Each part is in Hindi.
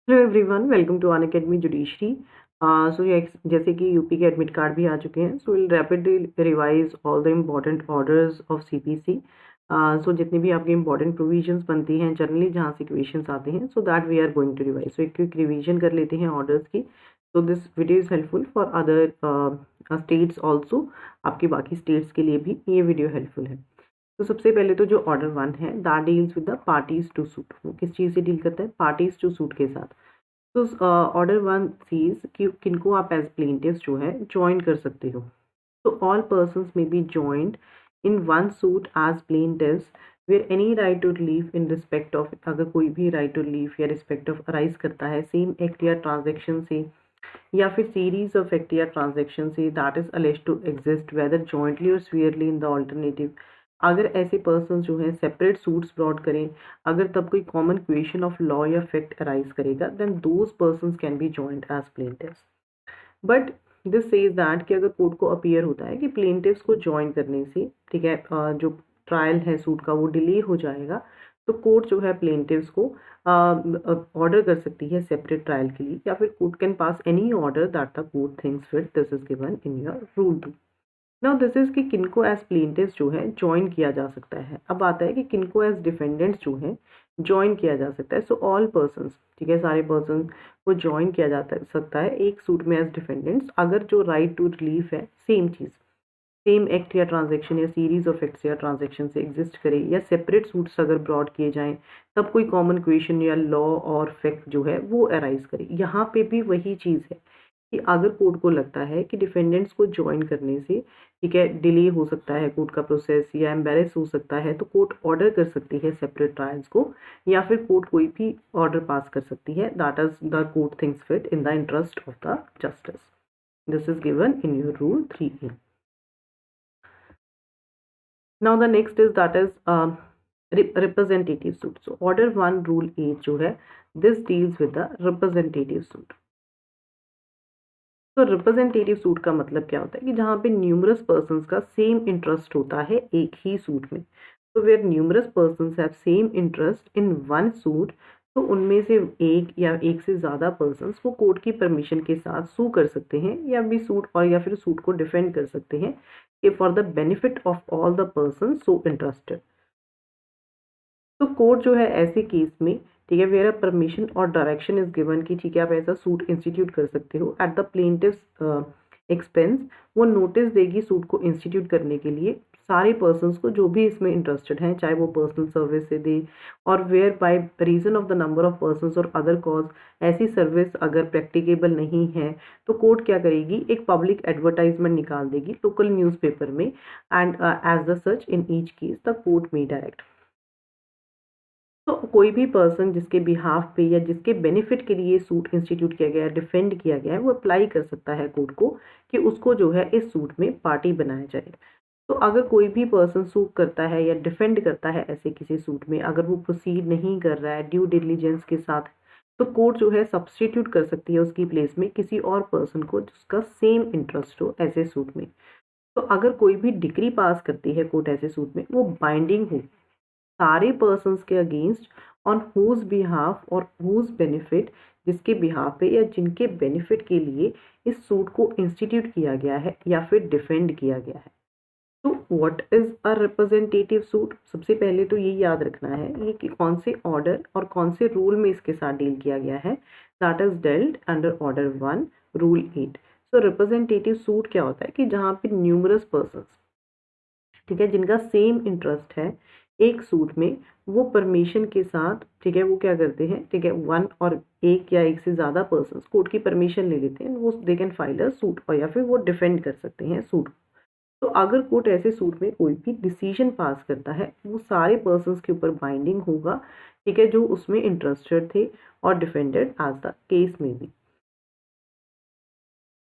Hello everyone, welcome to Unacademy judiciary. So जैसे कि यूपी के एडमिट कार्ड भी आ चुके हैं, so will rapidly revise all the important orders of CPC. So जितनी भी आपकी इंपॉर्टेंट प्रोविजंस बनती हैं जनरली जहाँ से क्वेश्चंस आते हैं, so that we are going to revise. So एक क्विक रिवीजन कर लेते हैं ऑर्डर्स की। So this video is helpful for other states also. आपकी बाकी स्टेट्स के लिए भी ये वीडियो हेल्पफुल है। तो सबसे पहले तो जो ऑर्डर 1 है that deals with the parties to suit. वो किस चीज़ से डील करता है? पार्टीज टू सूट के साथ। तो ऑर्डर 1 सीज कि किनको आप एज प्लेंटिव्स जो है ज्वाइन कर सकते हो। तो ऑल पर्सन्स में be joined in one suit as plaintiffs where any right to relief in respect of, अगर कोई भी राइट टू लीव या रिस्पेक्ट ऑफ अराइज करता है सेम एक्ट या ट्रांजेक्शन से या फिर सीरीज ऑफ एक्ट या ट्रांजेक्शन से that is alleged to exist whether jointly और स्वीयरली इन द ऑल्टरनेटिव। अगर ऐसे पर्सन जो हैं सेपरेट सूट्स ब्रॉड करें, अगर तब कोई कॉमन क्वेश्चन ऑफ लॉ या फैक्ट अराइज करेगा, then those persons can be joint as plaintiffs. But this says that कि अगर कोर्ट को अपीयर होता है कि प्लेंटिव्स को ज्वाइन करने से, ठीक है, जो ट्रायल है सूट का वो डिले हो जाएगा, तो कोर्ट जो है प्लेंटिव्स को ऑर्डर कर सकती है सेपरेट ट्रायल के लिए, या फिर court can pass any order that the court thinks fit. This is given in your rule 2। Now this is कि किनको एज प्लेंटिव्स जो है ज्वाइन किया जा सकता है। अब आता है कि किनको एज डिफेंडेंट्स जो है ज्वाइन किया जा सकता है। सो ऑल पर्सन्स, ठीक है, सारे पर्सन को ज्वाइन किया जा सकता है एक सूट में एज डिफेंडेंट्स, अगर जो राइट टू रिलीफ है सेम चीज़, सेम एक्ट या ट्रांजेक्शन या सीरीज ऑफ एक्ट्स या ट्रांजेक्शन से एग्जिस्ट करे, या सेपरेट सूट्स अगर ब्रॉड किए जाएं, तब कोई कॉमन क्वेश्चन या लॉ और फैक्ट जो है वो अराइज करे। यहाँ पे भी वही चीज़ है कि अगर कोर्ट को लगता है कि डिफेंडेंट्स को ज्वाइन करने से, ठीक है, डिले हो सकता है कोर्ट का प्रोसेस या एम्बेरस हो सकता है, तो कोर्ट ऑर्डर कर सकती है सेपरेट ट्रायल्स को, या फिर कोर्ट कोई भी ऑर्डर पास कर सकती है that is the court things fit in the interest of the justice. This is given in your rule 3A। Now the next is that is representative suit. So order 1 rule 8 जो है this deals with the representative suit. तो रिप्रेजेंटेटिव सूट का मतलब क्या होता है कि जहाँ पे न्यूमरस पर्सन्स का सेम इंटरेस्ट होता है एक ही सूट में। तो where numerous persons have same interest in one suit, तो उनमें से एक या एक से ज़्यादा पर्सन्स वो कोर्ट की परमिशन के साथ सू कर सकते हैं, या भी सूट और या फिर सूट को डिफेंड कर सकते हैं कि for the benefit of all the person so interested. तो कोर्ट जो है ऐसे केस में, ठीक है, वेयर परमिशन और डायरेक्शन इज गिवन कि ठीक है आप ऐसा सूट इंस्टीट्यूट कर सकते हो एट द प्लेंटिव्स एक्सपेंस, वो नोटिस देगी सूट को इंस्टीट्यूट करने के लिए सारे पर्सन्स को जो भी इसमें इंटरेस्टेड हैं, चाहे वो पर्सनल सर्विस से दे, और where by reason of the number of persons और अदर कॉज ऐसी सर्विस अगर प्रैक्टिकेबल नहीं है, तो कोर्ट क्या करेगी, एक पब्लिक एडवर्टाइजमेंट निकाल देगी लोकल न्यूज़पेपर में, and as the such in each case the court may direct. तो कोई भी पर्सन जिसके बिहाफ पे या जिसके बेनिफिट के लिए सूट इंस्टीट्यूट किया गया है, डिफेंड किया गया है, वो अप्लाई कर सकता है कोर्ट को कि उसको जो है इस सूट में पार्टी बनाया जाए। तो अगर कोई भी पर्सन सूट करता है या डिफेंड करता है ऐसे किसी सूट में, अगर वो प्रोसीड नहीं कर रहा है ड्यू डिलिजेंस के साथ, तो कोर्ट जो है सब्सटीट्यूट कर सकती है उसकी प्लेस में किसी और पर्सन को जिसका सेम इंटरेस्ट हो ऐसे सूट में। तो अगर कोई भी डिग्री पास करती है कोर्ट ऐसे सूट में, वो बाइंडिंग हो सारे पर्सन्स के अगेंस्ट ऑन हुज बिहाफ और हुज बेनिफिट, जिसके बिहाफ पे या जिनके बेनिफिट के लिए इस सूट को इंस्टीट्यूट किया गया है या फिर डिफेंड किया गया है। तो what is a representative suit? सबसे पहले तो ये याद रखना है ये कि कौन से ऑर्डर और कौन से रूल में इसके साथ डील किया गया है। That is dealt under order 1 rule 8। So representative suit क्या होता है कि जहाँ पे न्यूमरस पर्सन्स, ठीक है, जिनका सेम इंटरेस्ट है एक सूट में, वो परमिशन के साथ, ठीक है, वो क्या करते हैं, ठीक है, वन और एक या एक से ज़्यादा पर्सन कोर्ट की परमिशन ले लेते हैं, वो they can file a suit, और या फिर वो डिफेंड कर सकते हैं सूट। तो अगर कोर्ट ऐसे सूट में कोई भी डिसीजन पास करता है, वो सारे पर्सन्स के ऊपर बाइंडिंग होगा, ठीक है, जो उसमें इंटरेस्टेड थे और डिफेंडेड एज द केस में भी।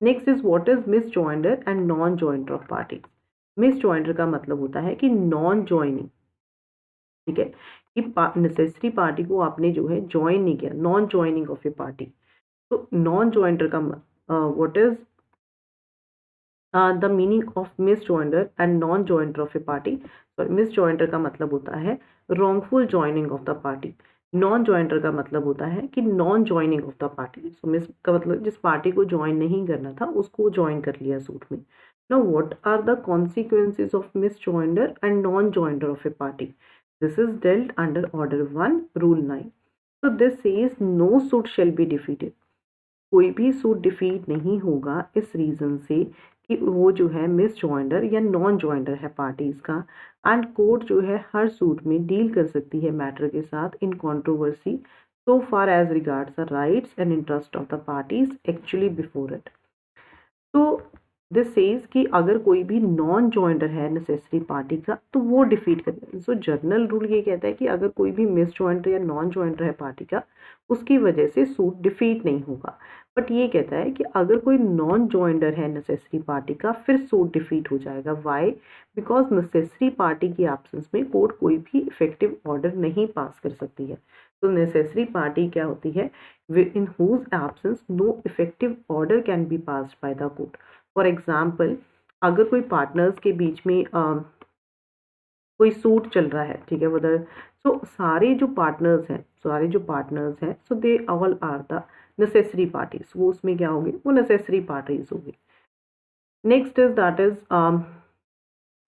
Next is what is miss joinder and non joinder of party. Miss joinder का मतलब होता है कि नॉन ज्वाइनिंग, ठीक है, कि नेसेसरी पार्टी को आपने जो है ज्वाइन नहीं किया, non joining of a party. तो नॉन ज्वाइंटर का what is the meaning of misjoinder and non joinder of a party. Sorry, miss ज्वाइंटर का मतलब होता है wrongful joining of the party. Non ज्वाइंटर का मतलब होता है कि non joining of the party. So miss का मतलब जिस पार्टी को ज्वाइन नहीं करना था उसको ज्वाइन कर लिया सूट में। Now what are the consequences of misjoinder and non joinder of a party? This is dealt under order 1 rule 9। तो this says no suit shall be defeated. कोई भी सूट डिफीट नहीं होगा इस रीज़न से कि वो जो है मिस जॉइंडर या नॉन जॉइंडर है पार्टीज का। एंड कोर्ट जो है हर सूट में डील कर सकती है मैटर के साथ in controversy so far as regards the rights and interest of the parties actually before it. तो दिस सेज कि अगर कोई भी नॉन जॉइंडर है नेसेसरी पार्टी का तो वो डिफीट करेगा। सो जर्नल रूल ये कहता है कि अगर कोई भी मिस जॉइंडर या नॉन जॉइंडर है पार्टी का उसकी वजह से सूट डिफीट नहीं होगा। बट ये कहता है कि अगर कोई नॉन जॉइंडर है नेसेसरी पार्टी का फिर सूट डिफीट हो जाएगा। वाई? बिकॉज नेसेसरी पार्टी की एब्सेंस में कोर्ट कोई भी इफेक्टिव ऑर्डर नहीं पास कर सकती है। तो नेसेसरी पार्टी क्या होती है? in whose absence no effective order can be passed by the court। For example अगर कोई पार्टनर्स के बीच में कोई सूट चल रहा है, ठीक है, उधर सो सारे जो पार्टनर्स हैं so they all are the necessary parties. वो उसमें क्या होगी? वो नेसेसरी पार्टीज होगी। Next is that is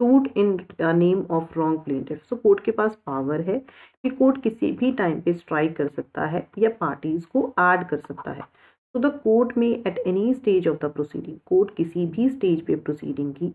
suit in name of wrong plaintiff. So court के पास पावर है कि कोर्ट किसी भी टाइम पे स्ट्राइक कर सकता है या पार्टीज को ऐड कर सकता है। तो द कोर्ट में at any stage of the proceeding, court किसी भी स्टेज पे प्रोसीडिंग की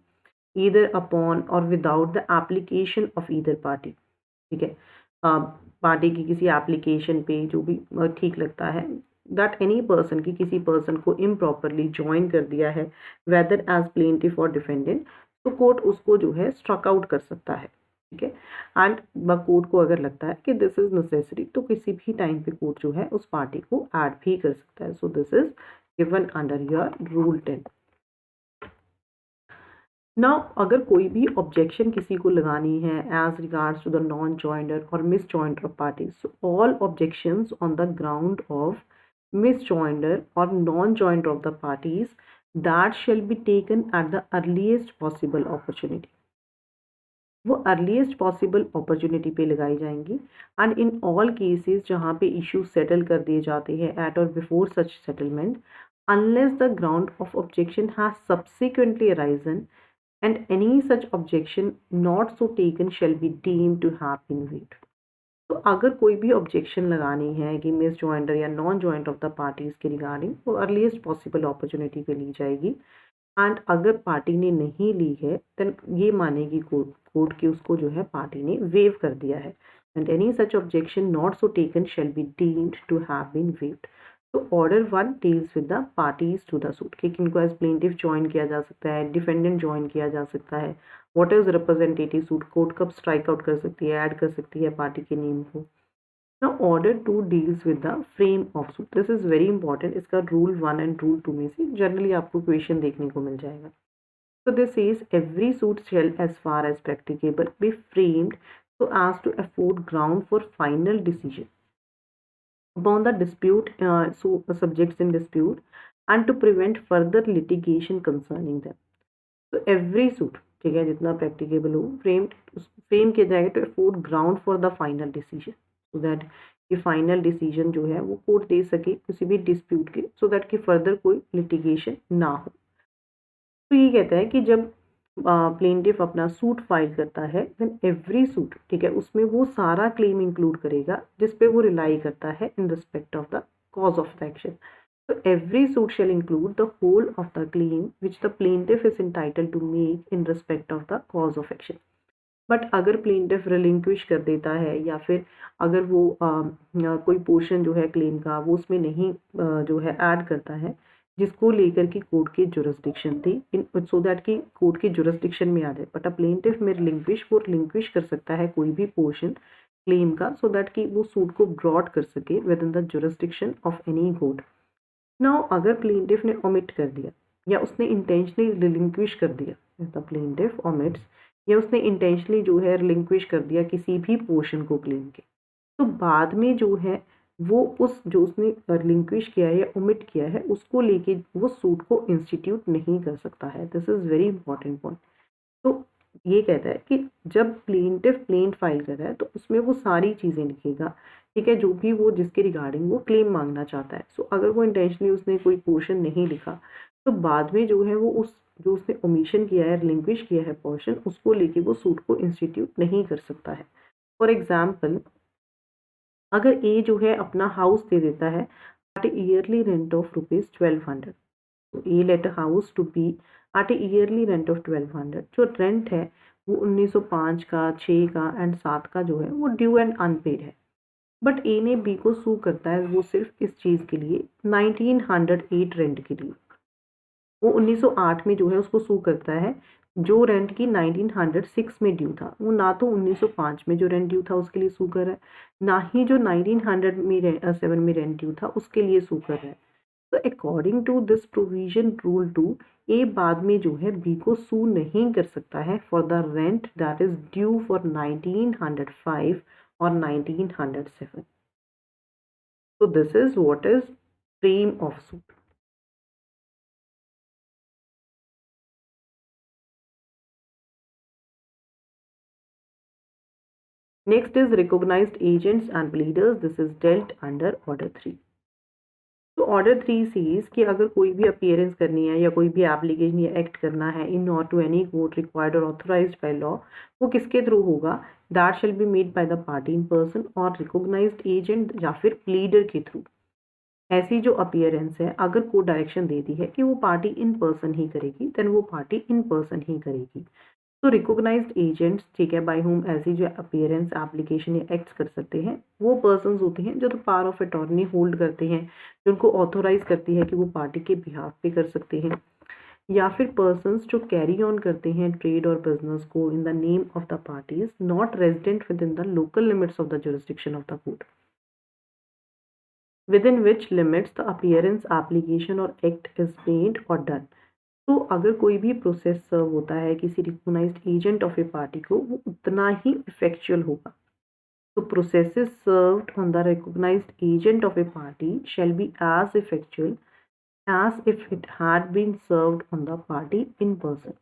ईदर अपॉन और without the application of either party, ठीक है, पार्टी की किसी एप्लीकेशन पे जो भी ठीक लगता है, दैट एनी पर्सन की किसी पर्सन को इम्प्रॉपरली ज्वाइन कर दिया है वेदर एज प्लेंटिफ और डिफेंडेंट, तो कोर्ट उसको जो है स्ट्रक आउट कर सकता है, ठीक है। एंड कोर्ट को अगर लगता है कि दिस इज नेसेसरी तो किसी भी टाइम पे कोर्ट जो है उस पार्टी को ऐड भी कर सकता है। So this is given under your rule 10। Now अगर कोई भी ऑब्जेक्शन किसी को लगानी है as regards to the non joinder और misjoinder of parties, so all objections on the ground of misjoinder और non joinder of the parties that shall be taken at the earliest possible opportunity. वो अर्लीस्ट पॉसिबल अपॉर्चुनिटी पे लगाई जाएंगी। एंड इन ऑल केसेस जहाँ पे इश्यूज सेटल कर दिए जाते हैं एट और before such settlement, unless the ground of objection has subsequently arisen and any such objection not so taken shall be deemed to have been waived। तो अगर कोई भी ऑब्जेक्शन लगानी है कि मिस जॉइंडर या non joint of the parties के रिगार्डिंग, वो अर्लीस्ट पॉसिबल अपॉर्चुनिटी पे ली जाएगी। एंड अगर पार्टी ने नहीं ली है देन ये मानेगी कोर्ट की उसको जो है पार्टी ने वेव कर दिया है। And any such objection not so taken shall be deemed to have been waived. तो order 1 deals with the parties to the suit कि किनको एज प्लेंटिफ ज्वाइन किया जा सकता है, डिफेंडेंट ज्वाइन किया जा सकता है, what is representative suit, court कब स्ट्राइक आउट कर सकती है, ऐड कर सकती है पार्टी के नेम को। Now order 2 deals with the frame of suit। this is very important। इसका रूल 1 एंड रूल 2 में से जनरली आपको क्वेश्चन देखने को मिल जाएगा। So this says every suit shall as far as practicable be framed so as to afford ground for final decision upon the dispute subjects in dispute and to prevent further litigation concerning them। तो एवरी सूट, ठीक है, जितना प्रैक्टिकेबल हो फ्रेम किया जाएगा to afford ground for the final decision, so that ये फाइनल डिसीजन जो है वो कोर्ट दे सके किसी भी डिस्प्यूट के, सो दैट कि फर्दर कोई लिटिगेशन ना हो। तो ये कहता है कि जब प्लेंटिफ अपना सूट फाइल करता है देन एवरी सूट, ठीक है, उसमें वो सारा क्लेम इंक्लूड करेगा जिस पे वो रिलाई करता है इन respect of the cause of the action. So every suit shall include the whole of the claim which the plaintiff is entitled to make in respect of the cause of action। But अगर प्लेंटिफ रिलिंक्विश कर देता है या फिर अगर वो कोई पोर्शन जो है क्लेम का वो उसमें नहीं जो है ऐड करता है जिसको लेकर की कोर्ट की जुरिस्डिक्शन थी इन सो दैट कि कोर्ट की जुरिस्डिक्शन में आ जाए, बट अ प्लेंटिफ में रिलिंक्विश कर सकता है कोई भी पोर्शन क्लेम का सो दैट कि वो सूट को ब्रॉड कर सके with in the jurisdiction of any court. Now अगर प्लेंटिफ ने ओमिट कर दिया या उसने इंटेंशनली रिलिंक्विश कर दिया, द प्लेंटिफ ओमिट्स या उसने इंटेंशनली जो है रिलिंक्विश कर दिया किसी भी पोर्शन को क्लेम के, तो बाद में जो है वो उस जो उसने रिलिंक्विश किया है या ओमिट किया है उसको लेके वो सूट को इंस्टीट्यूट नहीं कर सकता है। This is very important point. तो ये कहता है कि जब प्लेंटिफ प्लेंट फाइल कर रहा है तो उसमें वो सारी चीज़ें लिखेगा ठीक है, जो भी वो जिसके रिगार्डिंग वो क्लेम मांगना चाहता है। सो अगर वो इंटेंशनली उसने कोई पोर्शन नहीं लिखा, तो बाद में जो है वो उस जो उसने ओमिशन किया है, रिलिंक्विश किया है पोर्शन, उसको लेके वो सूट को इंस्टीट्यूट नहीं कर सकता है। फॉर एग्जाम्पल, अगर ए जो है अपना हाउस दे देता है एट ईयरली रेंट ऑफ ₹1200, तो a let a house to be at yearly rent of 1200। जो रेंट है वो 1905 का, 6 का एंड 7 का जो है वो ड्यू एंड अनपेड है। बट ए ने बी को सू करता है वो सिर्फ इस चीज़ के लिए, 1908 रेंट के लिए। वो 1908 में जो है उसको सू करता है, जो रेंट की 1906 में ड्यू था। वो ना तो 1905 में जो रेंट ड्यू था उसके लिए सू कर रहा है, ना ही जो 1907 में रेंट ड्यू था उसके लिए सू कर रहा है। तो according to this provision rule 2, A बाद में जो है बी को सू नहीं कर सकता है for the rent that is due for 1905 और 1907। So this is what is frame of suit. Next is recognized agents and pleaders. This is dealt under order 3. तो ऑर्डर 3 सीज कि अगर कोई भी अपीयरेंस करनी है या कोई भी एप्लीकेशन या एक्ट करना है in not to any court required और ऑथराइज्ड बाय लॉ, वो किसके थ्रू होगा? That shall be made by the party in person और रिकॉग्नाइज्ड एजेंट या फिर प्लीडर के थ्रू। ऐसी जो अपीयरेंस है अगर कोर्ट डायरेक्शन देती है कि वो पार्टी इन पर्सन ही करेगी, देन वो पार्टी इन पर्सन ही करेगी। तो रिकॉग्नाइज्ड एजेंट्स, ठीक है, बाय होम ऐसी जो अपीयरेंस एप्लीकेशन या एक्ट्स कर सकते हैं, वो पर्सन्स होते हैं जो तो पावर ऑफ अटॉर्नी होल्ड करते हैं, जो उनको ऑथोराइज करती है कि वो पार्टी के बिहाफ पे कर सकते हैं, या फिर पर्सन्स जो कैरी ऑन करते हैं ट्रेड और बिजनेस को in the name of the parties not resident within the local limits of the jurisdiction of the court, within which limits the appearance application or act is made or done। तो अगर कोई भी प्रोसेस सर्व होता है किसी recognised agent of a party को, वो उतना ही इफेक्चुअल होगा। तो processes served on the recognised agent of a party shall be as effectual as if it had been served on the party in person,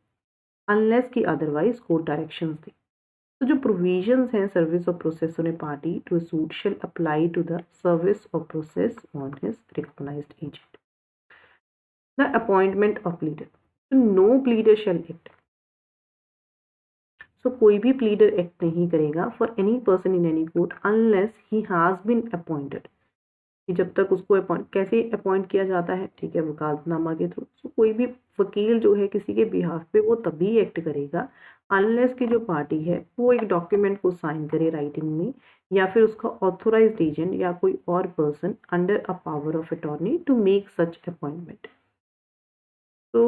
unless की अदरवाइज कोर्ट डायरेक्शंस दे। तो जो प्रोविजंस हैं service of process on a party to suit shall apply to the service of process on his recognised agent. The appointment of pleader, तो no pleader shall act. So कोई भी प्लीडर एक्ट नहीं करेगा for any person in any court unless he has been appointed, कि जब तक उसको अपॉइंट, कैसे अपॉइंट किया जाता है, ठीक है, वकालतनामा के थ्रू। सो कोई भी वकील जो है किसी के बिहाफ पे वो तभी एक्ट करेगा अनलेस की जो पार्टी है वो एक डॉक्यूमेंट को साइन करे राइटिंग में, या फिर उसका ऑथोराइज्ड एजेंट या कोई और person under a power of attorney to make such appointment. So,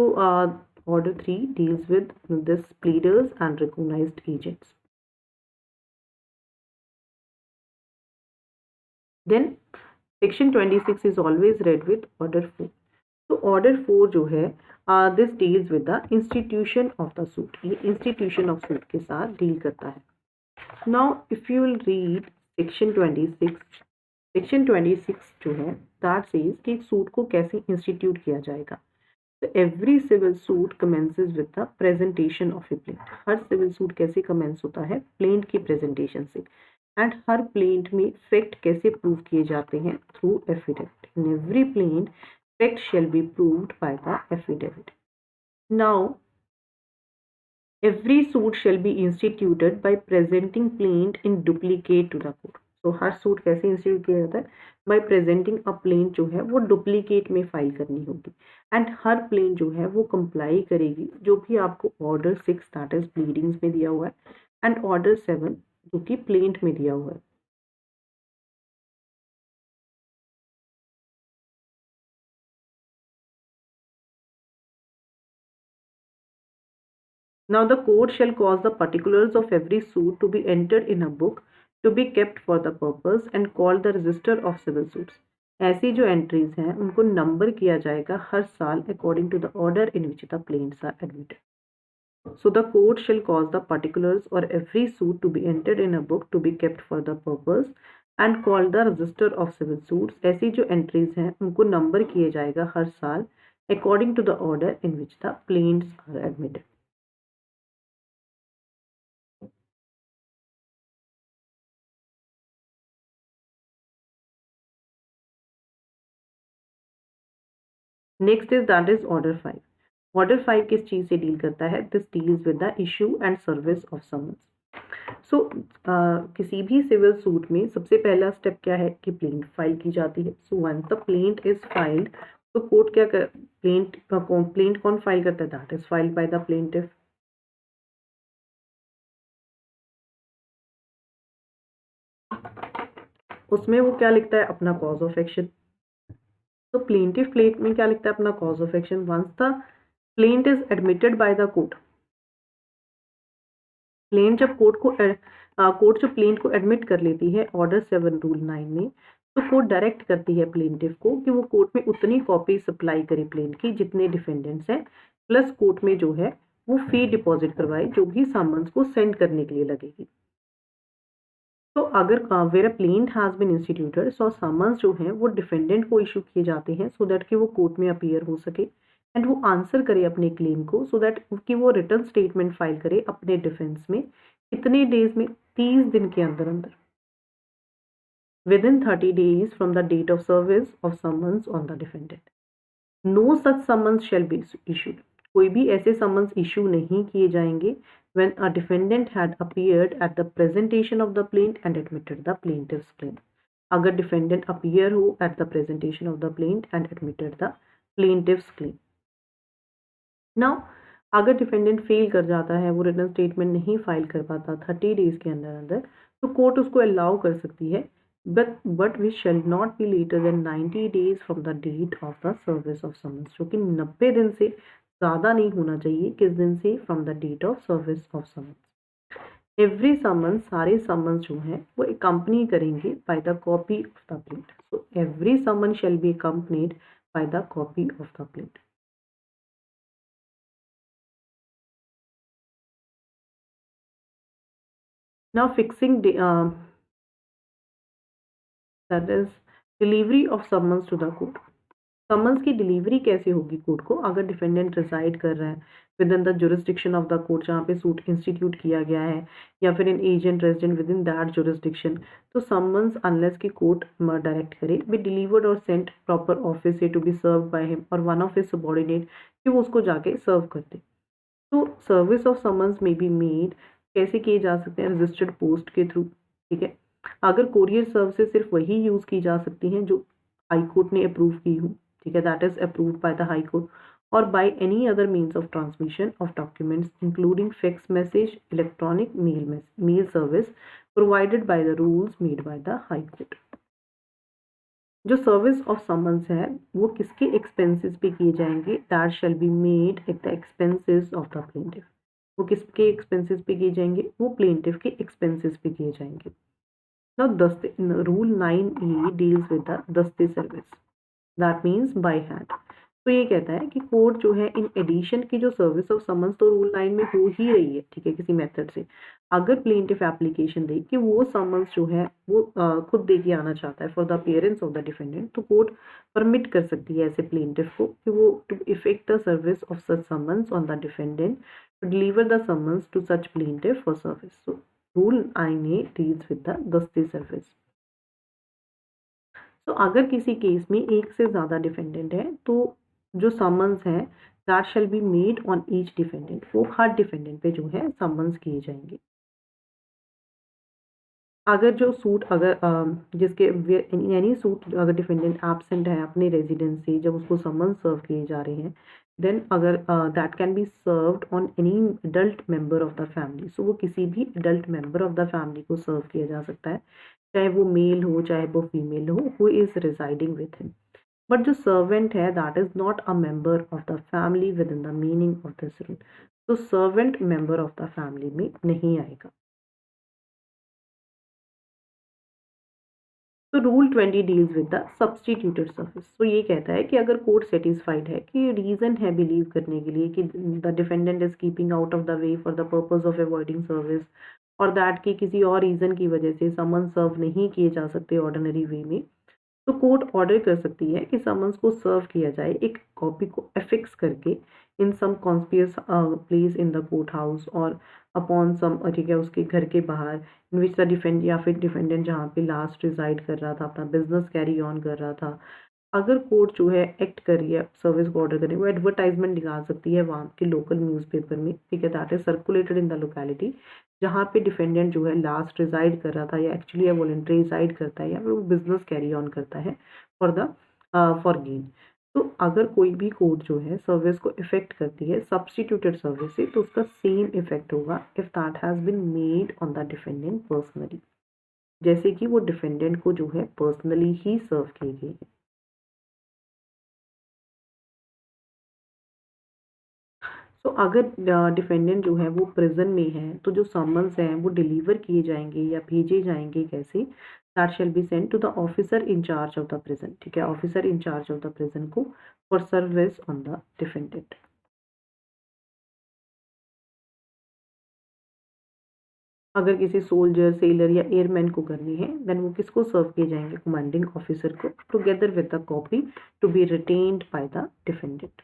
Order 3 deals with this pleaders and recognized agents. Then, Section 26 is always read with Order 4. So, Order 4 जो है, this deals with the institution of the suit. ये institution of suit के साथ deal करता है. Now, if you will read Section 26, Section 26 जो है, that says कि एक सूट को कैसे इंस्टीट्यूट किया जाएगा। तो every civil suit commences with the presentation of a plaint. हर सिविल सूट कैसे कमेंस होता है? प्लेंट की प्रेजेंटेशन से। एंड हर प्लेंट में फैक्ट कैसे प्रूव किए जाते हैं? Through affidavit. In every plaint fact shall be proved by the affidavit. Now every suit shall be instituted by presenting plaint in duplicate to the court। तो हर सूट कैसे इंस्टीट्यूट किया जाता है? बाय प्रेजेंटिंग अ प्लेंट जो है वो डुप्लीकेट में फाइल करनी होगी, एंड हर प्लेंट जो है वो कंप्लाई करेगी जो भी आपको ऑर्डर 6 दैट इज प्लीडिंग्स में दिया हुआ है एंड ऑर्डर 7 जो कि प्लेंट में दिया हुआ है। Now the court shall cause the particulars of every suit to be entered in a book to be kept for the purpose and called the register of civil suits। ऐसी जो एंट्रीज हैं उनको नंबर किया जाएगा हर साल according to the order in which the plaints are admitted. So the court shall cause the particulars or every suit to be entered in a book to be kept for the purpose and called the register of civil suits। ऐसी जो एंट्रीज हैं उनको नंबर किया जाएगा हर साल according to the order in which the plaints are admitted. Next is that is order 5। Order 5 किस चीज से डील करता है? This deals with the issue and service of summons. सो किसी भी सिविल सूट में सबसे पहला स्टेप क्या है कि प्लेंट फाइल की जाती है। So once the plaint is filed, तो कोर्ट क्या कर, प्लेंट कौन फाइल करता है? That is filed by the plaintiff. उसमें वो क्या लिखता है? अपना कॉज ऑफ एक्शन। तो प्लेंटिफ प्लेट में क्या लिखता है? अपना cause of action. Once the plaint is admitted by the court, plaint जब कोर्ट जो प्लेंट को एडमिट कर लेती है ऑर्डर 7 रूल 9 में, तो कोर्ट डायरेक्ट करती है प्लेंटिफ को कि वो कोर्ट में उतनी कॉपी सप्लाई करे प्लेंट की जितने डिफेंडेंट्स हैं, प्लस कोर्ट में जो है वो फी डिपॉजिट करवाए जो भी सामन्स को सेंड करने के लिए लगेगी। तो अगर where a plaint has been instituted, so summons जो हैं वो डिफेंडेंट को इशू किए जाते हैं सो दैट कि वो कोर्ट में अपीयर हो सके एंड वो आंसर करे अपने क्लेम को, सो दैट कि वो रिटर्न स्टेटमेंट फाइल करे अपने डिफेंस में कितने डेज में? 30 दिन के अंदर अंदर, within 30 days from the date of service of summons on the defendant. No such summons shall be issued, कोई भी ऐसे समन्स इशू नहीं किए जाएंगे when a defendant had appeared at the presentation of the plaint and admitted the plaintiff's claim। अगर डिफेंडेंट अपीयर हो at the presentation of the plaint and admitted the plaintiff's claim. Now अगर डिफेंडेंट फेल कर जाता है, वो रिटर्न स्टेटमेंट नहीं फाइल कर पाता 30 डेज के अंदर अंदर, तो कोर्ट उसको अलाउ कर सकती है, but which shall not be later than 90 days from the date of the service of summons, जो कि 90 दिन से ज़्यादा नहीं होना चाहिए। किस दिन से? From the date of service of summons. Every summons, सारे समन्स जो हैं वो अकम्पनी करेंगे by the copy of the plaint. So every summon shall be accompanied by the copy of the plaint. Now fixing that is delivery of summons to the court. Summons की डिलीवरी कैसे होगी कोर्ट को? अगर डिफेंडेंट रिसाइड कर रहा है within the jurisdiction of the court, जहाँ पे सूट इंस्टीट्यूट किया गया है, या फिर an agent resident within that jurisdiction, तो समन्स अनलेस की कोर्ट डायरेक्ट करे बी डिलीवर्ड और सेंट प्रॉपर ऑफिस से to be serve by him और वन ऑफ हिज सबॉर्डिनेट, कि वो उसको जाके सर्व कर दे। तो सर्विस ऑफ समन्स में बी मेड कैसे किए जा सकते हैं? रजिस्टर्ड पोस्ट के थ्रू। ठीक है, अगर कोरियर सर्विसेज सिर्फ वही यूज की जा सकती हैं जो हाई कोर्ट ने अप्रूव की हो, ठीक है, that is approved by the high court, और by any other means of transmission of documents including fax message, electronic mail service provided by the rules made by the high court. जो सर्विस ऑफ समन्स है वो किसके एक्सपेंसेस पे किए जाएंगे? That shall be made at the expenses of the plaintiff. वो किसके एक्सपेंसेस पे किए जाएंगे? वो प्लेंटिफ के एक्सपेंसेस पे किए जाएंगे। नाउ दस्ते, rule 9E deals with the दस्ते service, that means by hand. तो ये कहता है कि कोर्ट जो है इन एडिशन की जो सर्विस ऑफ समन्स तो रूल 9 में हो ही रही है, ठीक है, किसी मेथड से। अगर प्लेंटिफ एप्लीकेशन दे कि वो समन्स जो है वो खुद दे के आना चाहता है for the appearance of the defendant, तो कोर्ट परमिट कर सकती है ऐसे प्लेंटिफ को कि वो to effect the service of such summons on the defendant to deliver the summons to such plaintiff for service. So rule 9A deals with the दस्ते सर्विस। तो अगर किसी केस में एक से ज़्यादा डिफेंडेंट है, तो जो समन्स है that shall be made on each defendant, वो हर डिफेंडेंट पे जो है समन्स किए जाएंगे। अगर जो सूट अगर जिसके एनी सूट अगर डिफेंडेंट एब्सेंट है अपने रेजिडेंस से जब उसको समन सर्व किए जा रहे हैं, देन अगर that can be served on any adult member of the family. So वो किसी भी adult member of the family को सर्व किया जा सकता है, चाहे वो मेल हो चाहे वो फीमेल हो, who is residing with him. But जो सर्वेंट है that is not a member of the family within the meaning of this rule. तो servant member of the family में नहीं आएगा। तो rule 20 deals with the substituted service. तो ये कहता है कि अगर कोर्ट सेटिस्फाइड है कि रीजन है बिलीव करने के लिए कि the defendant is keeping out of the way for the purpose of avoiding service, और दैट की किसी और रीजन की वजह से समन सर्व नहीं किए जा सकते ऑर्डिनरी वे में, तो कोर्ट ऑर्डर कर सकती है कि समन्स को सर्व किया जाए एक कॉपी को एफिक्स करके in some conspicuous place in the court house और अपॉन सम, ठीक है, उसके घर के बाहर, इन विच द डिफेंड या फिर डिफेंडेंट जहाँ पे लास्ट रिजाइड कर रहा था, अपना बिजनेस कैरी ऑन कर रहा था, अगर कोर्ट जो है एक्ट कर रही है सर्विस को ऑर्डर करने, वो एडवर्टाइजमेंट निकाल सकती है वहाँ के लोकल न्यूज़पेपर में, ठीक है, that is circulated in the locality जहाँ पे डिफेंडेंट जो है लास्ट रिजाइड कर रहा था या एक्चुअली या वॉलंटरी रिजाइड करता है या फिर वो बिजनेस कैरी ऑन करता है फॉर द फॉर गेन। तो अगर कोई भी कोर्ट जो है सर्विस को इफेक्ट करती है सब्सटीट्यूटेड सर्विस से, तो उसका सेम इफेक्ट होगा if that has been made on the defendant personally, जैसे कि वो डिफेंडेंट को जो है पर्सनली ही सर्व की गई है। तो अगर डिफेंडेंट जो है वो प्रिजन में है, तो जो समन्स हैं वो डिलीवर किए जाएंगे या भेजे जाएंगे कैसे, that shall be send to the officer in charge of the prison, ठीक है, officer in charge of the prison को for service on the defendant. अगर किसी सोल्जर सेलर या एयरमैन को करनी है, देन वो किसको सर्व किए जाएंगे, कमांडिंग ऑफिसर को, together with the copy to be retained by the defendant.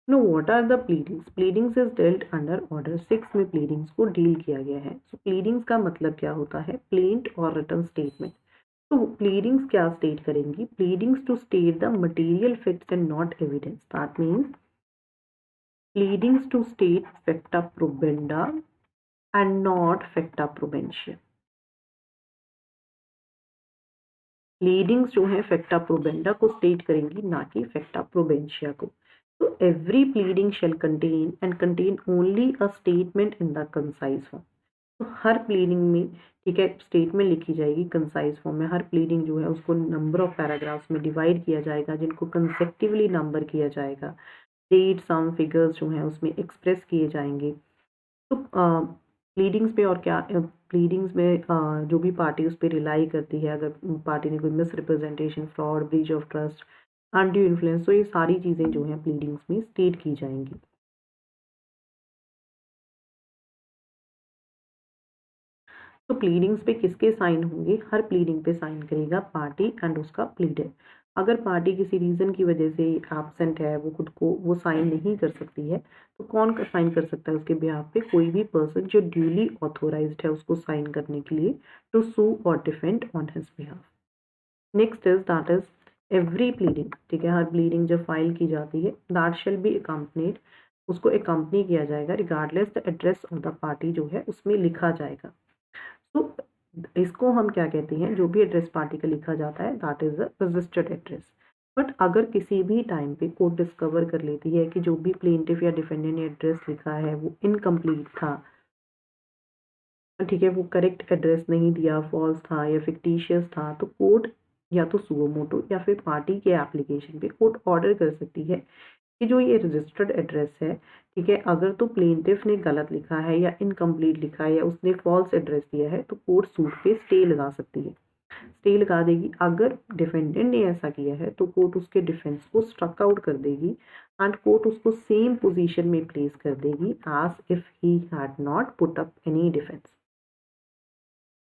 Now what are the pleadings, pleadings is dealt under order 6 में प्लीडिंग्स को डील किया गया है। सो प्लीडिंग्स का मतलब क्या होता है, प्लेंट और रिटन स्टेटमेंट। तो प्लीडिंग्स क्या स्टेट करेंगी, pleadings to state the material facts and not evidence, that means pleadings to state facta probanda and not facta probantia. Pleadings जो है फैक्टा प्रोबेंडा को स्टेट करेंगी, ना कि फैक्टा प्रोबेंशिया को। तो every pleading shall contain and contain only a statement in the concise form. तो हर प्लीडिंग में, ठीक है, स्टेटमेंट लिखी जाएगी कंसाइज फॉर्म में। हर प्लीडिंग जो है उसको नंबर ऑफ पैराग्राफ्स में डिवाइड किया जाएगा, जिनको कंसेक्टिवली नंबर किया जाएगा। डेट सम फिगर्स जो हैं उसमें एक्सप्रेस किए जाएंगे। तो प्लीडिंग्स पे और क्या, प्लीडिंग्स में जो भी पार्टी उस पर रिलाई करती है, अगर पार्टी ने कोई miss representation, fraud, breach of trust, undue influence, तो ये सारी चीज़ें जो हैं प्लीडिंग्स में स्टेट की जाएंगी। तो प्लीडिंग्स पे किसके साइन होंगे, हर प्लीडिंग पे साइन करेगा पार्टी एंड उसका प्लीडर। अगर पार्टी किसी रीज़न की वजह से एब्सेंट है, वो खुद को वो साइन नहीं कर सकती है, तो कौन साइन कर सकता है उसके बिहाफ पे, कोई भी पर्सन जो ड्यूली ऑथोराइज्ड है उसको साइन करने के लिए, टू सू और defend on his behalf. Next is that is every pleading, ठीक है, हर प्लीडिंग जब फाइल की जाती है, दैट शेल बी अकम्पनीड, उसको अकम्पनी किया जाएगा regardless the address of the party जो है उसमें लिखा जाएगा। तो इसको हम क्या कहते हैं, जो भी एड्रेस पार्टी का लिखा जाता है that is a registered address. But अगर किसी भी टाइम पे कोर्ट डिस्कवर कर लेती है कि जो भी प्लेंटिफ या डिफेंडेंट ने एड्रेस लिखा है वो इनकम्प्लीट था, ठीक है, वो करेक्ट एड्रेस नहीं दिया, फॉल्स था या फिक्टिशियस था, तो कोर्ट या तो सुओ मोटो या फिर पार्टी के एप्लीकेशन पे कोर्ट ऑर्डर कर सकती है कि जो ये रजिस्टर्ड एड्रेस है, ठीक है, अगर तो प्लेंटिफ ने गलत लिखा है या इनकम्प्लीट लिखा है या उसने फॉल्स एड्रेस दिया है, तो कोर्ट सूट पे स्टे लगा सकती है, स्टे लगा देगी। अगर डिफेंडेंट ने ऐसा किया है तो कोर्ट उसके डिफेंस को स्ट्रक आउट कर देगी एंड कोर्ट उसको सेम पोजीशन में प्लेस कर देगी as if he had not put up any defence.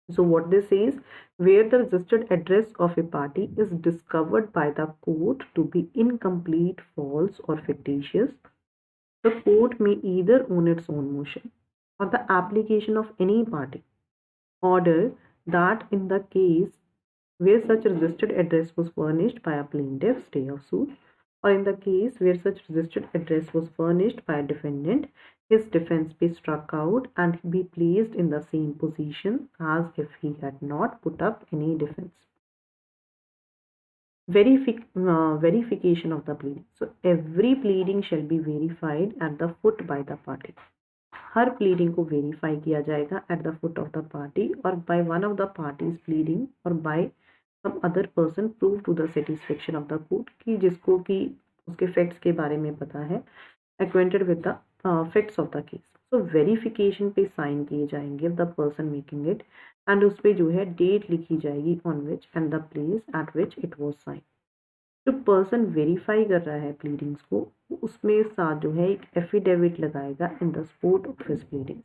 So what this says, where the registered address of a party is discovered by the court to be incomplete, false or fictitious, the court may either on its own motion or the application of any party order that in the case where such registered address was furnished by a plaintiff, stay of suit, or in the case where such registered address was furnished by a defendant, his defense be struck out and be placed in the same position as if he had not put up any defense. Verification of the pleading. So every pleading shall be verified at the foot by the party. हर प्लीडिंग को वेरीफाई किया जाएगा at the foot of the party और by one of the parties pleading और by some other person prove to the satisfaction of the court, की जिसको कि उसके फैक्ट्स के बारे में पता है, acquainted with the facts of the case. So verification पे साइन किए जाएंगे the person making it and उस पर जो है डेट लिखी जाएगी on which and the place at which it was sign. जो पर्सन वेरीफाई कर रहा है प्लीडिंग्स को, उसमें साथ जो है एक एफिडेविट लगाएगा in the support of his pleadings.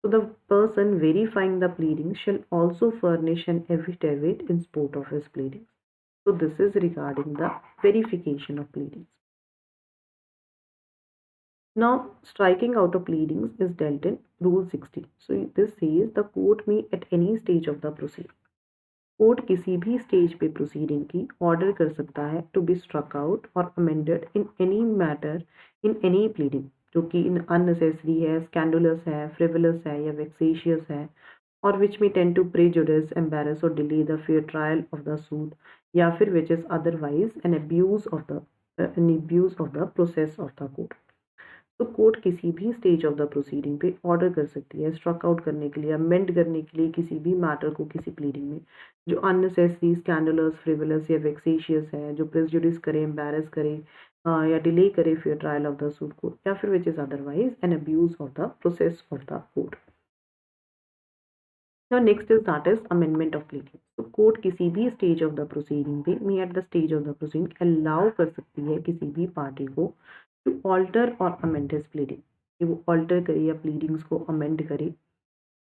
So the person verifying the pleadings shall also furnish an affidavit in support of his pleadings. So this is regarding the verification of pleadings. Now striking out of pleadings is dealt in Rule 60. So this says the court may at any stage of the proceeding. Court किसी भी स्टेज पे प्रोसीडिंग की ऑर्डर कर सकता है टू बी स्ट्रक आउट और amended in any matter in any pleading जो कि इन अननेसेसरी है, स्कैंडुलस है, फ्रिवलस है या वेक्सेशियस है, और which may tend to prejudice, embarrass or delay the fair trial of the suit, या फिर which is otherwise an abuse of the process of the court. तो कोर्ट किसी भी स्टेज ऑफ द प्रोसीडिंग पे ऑर्डर कर सकती है स्ट्रक आउट करने के लिए, अमेंड करने के लिए किसी भी मैटर को किसी प्लीडिंग में जो अननेसेसरी, स्कैंडलस, फ्रिवलस या वेक्सेशियस है, जो प्रेजुडिस करे, एम्बैरस करे या डिले करे fair trial of the suit को, या फिर which is otherwise an abuse of the process of the court. Now next is that is amendment of pleading. तो कोर्ट किसी भी स्टेज ऑफ द प्रोसीडिंग पे may at the stage of the proceeding allow कर सकती है किसी भी पार्टी को टू ऑल्टर और अमेंड हिज प्लीडिंग, कि वो ऑल्टर करे या प्लीडिंग्स को अमेंड करे.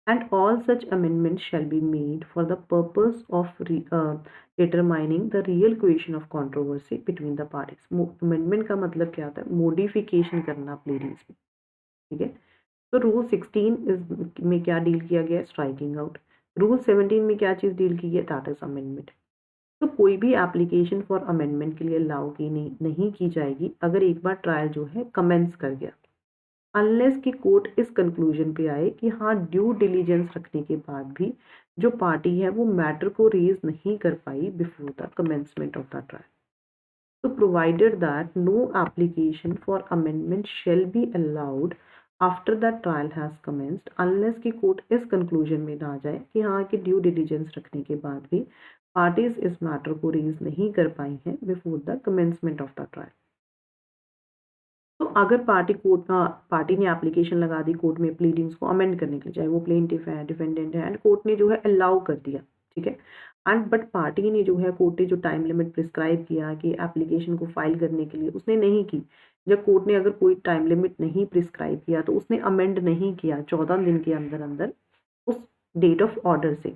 And all such amendment shell be made for the purpose of determining the real question of controversy between the parties. Amendment का मतलब क्या होता है? मोडिफिकेशन करना प्लीडिंग्स में. ठीक है. तो रूल 16 में क्या डील किया गया? Striking out. रूल 17 में क्या चीज़ डील की है? That is amendment. तो कोई भी एप्लीकेशन फॉर अमेंडमेंट के लिए अलाउ की नहीं की जाएगी अगर एक बार ट्रायल जो है कमेंस कर गया, अनलेस कि कोर्ट इस कंक्लूजन पे आए कि हाँ ड्यू डिलीजेंस रखने के बाद भी जो पार्टी है वो मैटर को रेज नहीं कर पाई before the commencement of the trial. So provided that no application for amendment shall be allowed after the trial has commenced unless कि कोर्ट इस कंक्लूजन में ना जाए कि हाँ कि ड्यू डिलीजेंस रखने के बाद भी पार्टीज इस मैटर को रेज नहीं कर पाई हैं before the commencement of the trial. तो अगर पार्टी ने एप्लीकेशन लगा दी कोर्ट में प्लीडिंग्स को अमेंड करने के लिए, चाहे वो प्लेंटिफ है, डिफेंडेंट है, एंड कोर्ट ने जो है अलाउ कर दिया, ठीक है, एंड बट पार्टी ने जो है कोर्ट ने जो टाइम लिमिट प्रिस्क्राइब किया कि एप्लीकेशन को फाइल करने के लिए उसने नहीं की. जब कोर्ट ने अगर कोई टाइम लिमिट नहीं प्रिस्क्राइब किया तो उसने अमेंड नहीं किया 14 दिन के अंदर अंदर उस डेट ऑफ ऑर्डर से,